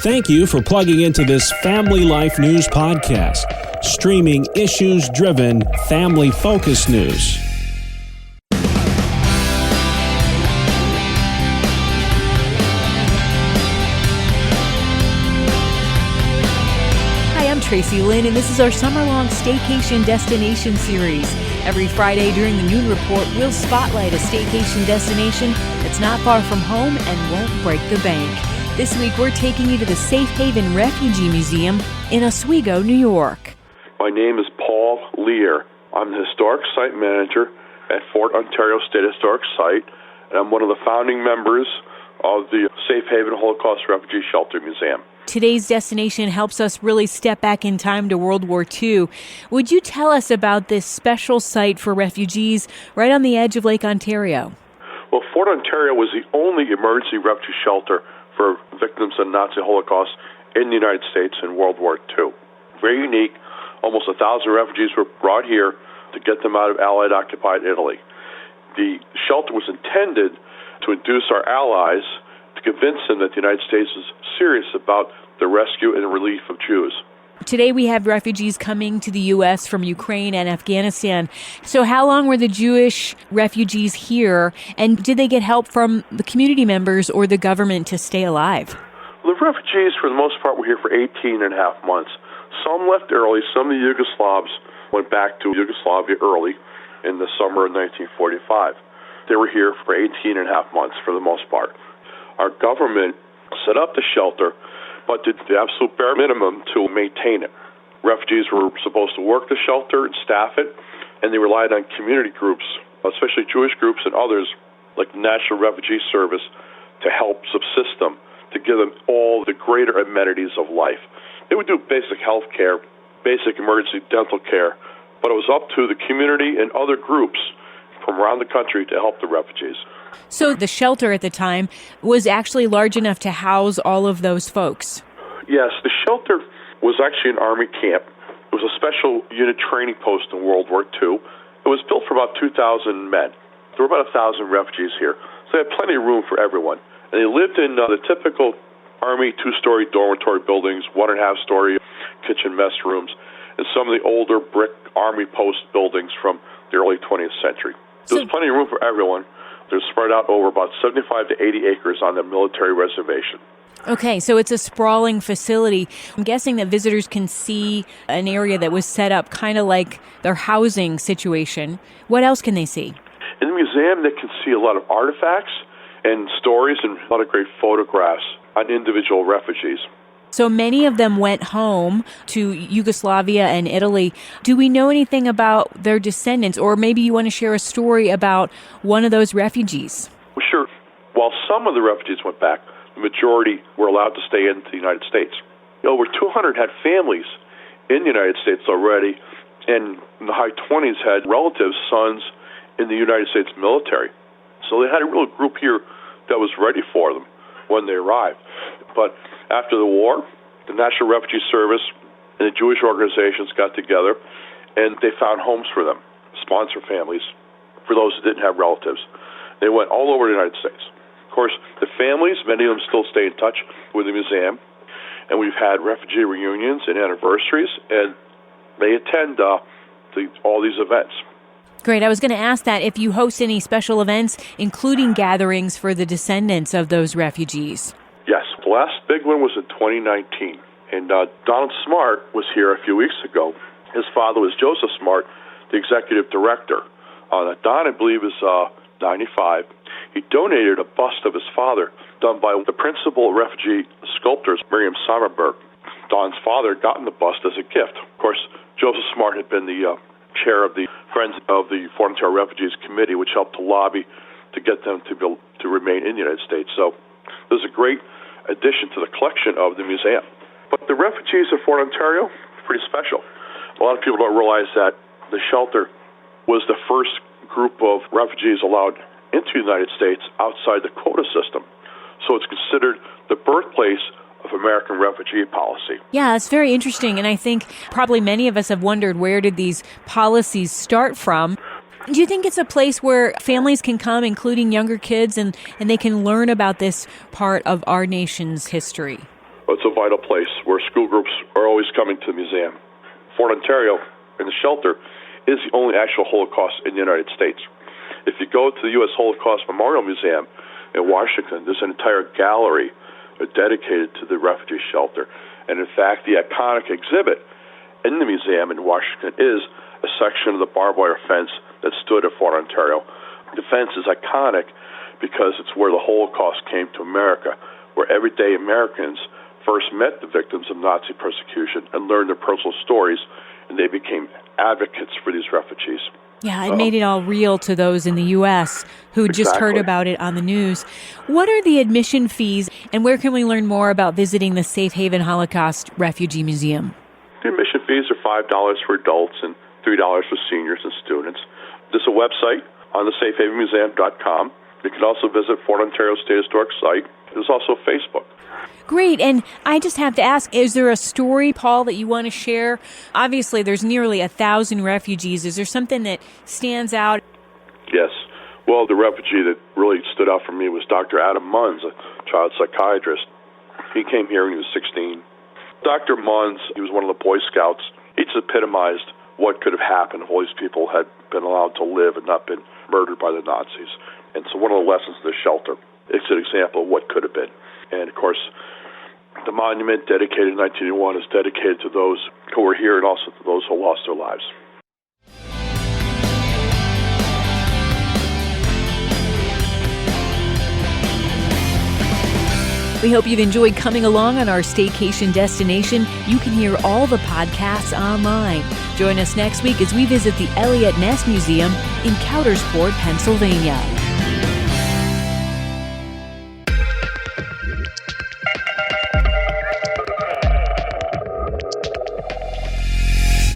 Thank you for plugging into this Family Life News podcast, streaming issues-driven, family-focused news. Hi, I'm Tracy Lynn, and this is our summer-long staycation destination series. Every Friday during the Noon Report, we'll spotlight a staycation destination that's not far from home and won't break the bank. This week, we're taking you to the Haven Refugee Museum in Oswego, New York. My name is Paul Lear. I'm the Historic Site Manager at Fort Ontario State Historic Site, and I'm one of the founding members of the Safe Haven Holocaust Refugee Shelter Museum. Today's destination helps us really step back in time to World War II. Would you tell us about this special site for refugees right on the edge of Lake Ontario? Well, Fort Ontario was the only emergency refugee shelter for victims of Nazi Holocaust in the United States in World War II. Very unique. Almost 1,000 refugees were brought here to get them out of Allied-occupied Italy. The shelter was intended to induce our allies to convince them that the United States is serious about the rescue and relief of Jews. Today we have refugees coming to the U.S. from Ukraine and Afghanistan. So how long were the Jewish refugees here, and did they get help from the community members or the government to stay alive? Well, the refugees, for the most part, were here for 18 and a half months. Some left early. Some of the Yugoslavs went back to Yugoslavia early in the summer of 1945. They were here for 18 and a half months for the most part. Our government set up the shelter, but did the absolute bare minimum to maintain it. Refugees were supposed to work the shelter and staff it, and they relied on community groups, especially Jewish groups and others, like the National Refugee Service, to help subsist them, to give them all the greater amenities of life. They would do basic health care, basic emergency dental care, but it was up to the community and other groups from around the country to help the refugees. So the shelter at the time was actually large enough to house all of those folks? Yes, the shelter was actually an Army camp. It was a special unit training post in World War II. It was built for about 2,000 men. There were about 1,000 refugees here, so they had plenty of room for everyone. And they lived in the typical Army two-story dormitory buildings, 1.5-story kitchen mess rooms, and some of the older brick Army post buildings from the early 20th century. There was plenty of room for everyone. They're spread out over about 75 to 80 acres on the military reservation. Okay, so it's a sprawling facility. I'm guessing that visitors can see an area that was set up kind of like their housing situation. What else can they see? In the museum, they can see a lot of artifacts and stories and a lot of great photographs on individual refugees. So many of them went home to Yugoslavia and Italy. Do we know anything about their descendants? Or maybe you want to share a story about one of those refugees? Well, sure. While some of the refugees went back, the majority were allowed to stay in the United States. Over 200 had families in the United States already, and in the high 20s had relatives, sons in the United States military. So they had a real group here that was ready for them when they arrived. But after the war, the National Refugee Service and the Jewish organizations got together, and they found homes for them, sponsor families, for those that didn't have relatives. They went all over the United States. Of course, the families, many of them still stay in touch with the museum, and we've had refugee reunions and anniversaries, and they attend all these events. Great. I was going to ask that if you host any special events, including gatherings for the descendants of those refugees. Yes. The last big one was in 2019, and Donald Smart was here a few weeks ago. His father was Joseph Smart, the executive director. Don, I believe, is 95. He donated a bust of his father done by the principal refugee sculptor, Miriam Sommerberg. Don's father had gotten the bust as a gift. Of course, Joseph Smart had been the chair of the Friends of the Fort Ontario Refugees Committee, which helped to lobby to get them to remain in the United States. So there's a great addition to the collection of the museum. But the refugees of Fort Ontario, pretty special. A lot of people don't realize that the shelter was the first group of refugees allowed into the United States outside the quota system. So it's considered the birthplace of American refugee policy. Yeah, it's very interesting, and I think probably many of us have wondered, where did these policies start from? Do you think it's a place where families can come, including younger kids, and they can learn about this part of our nation's history? It's a vital place where school groups are always coming to the museum. Fort Ontario, in the shelter, is the only actual Holocaust in the United States. If you go to the U.S. Holocaust Memorial Museum in Washington, there's an entire gallery dedicated to the refugee shelter. And in fact, the iconic exhibit in the museum in Washington is a section of the barbed wire fence that stood at Fort Ontario. The fence is iconic because it's where the Holocaust came to America, where everyday Americans first met the victims of Nazi persecution and learned their personal stories, and they became advocates for these refugees. Yeah, it made it all real to those in the U.S. who just heard about it on the news. What are the admission fees, and where can we learn more about visiting the Safe Haven Holocaust Refugee Museum? The admission fees are $5 for adults and $3 for seniors and students. There's a website on the safehavenmuseum.com. You can also visit Fort Ontario State Historic Site. There's also Facebook. Great. And I just have to ask, is there a story, Paul, that you want to share? Obviously, there's nearly 1,000 refugees. Is there something that stands out? Yes. Well, the refugee that really stood out for me was Dr. Adam Munns, a child psychiatrist. He came here when he was 16. Dr. Munns, he was one of the Boy Scouts. He just epitomized what could have happened if all these people had been allowed to live and not been murdered by the Nazis. And so one of the lessons of the shelter, it's an example of what could have been. And, of course, the monument dedicated in 1981 is dedicated to those who were here and also to those who lost their lives. We hope you've enjoyed coming along on our staycation destination. You can hear all the podcasts online. Join us next week as we visit the Elliott Ness Museum in Coudersport, Pennsylvania.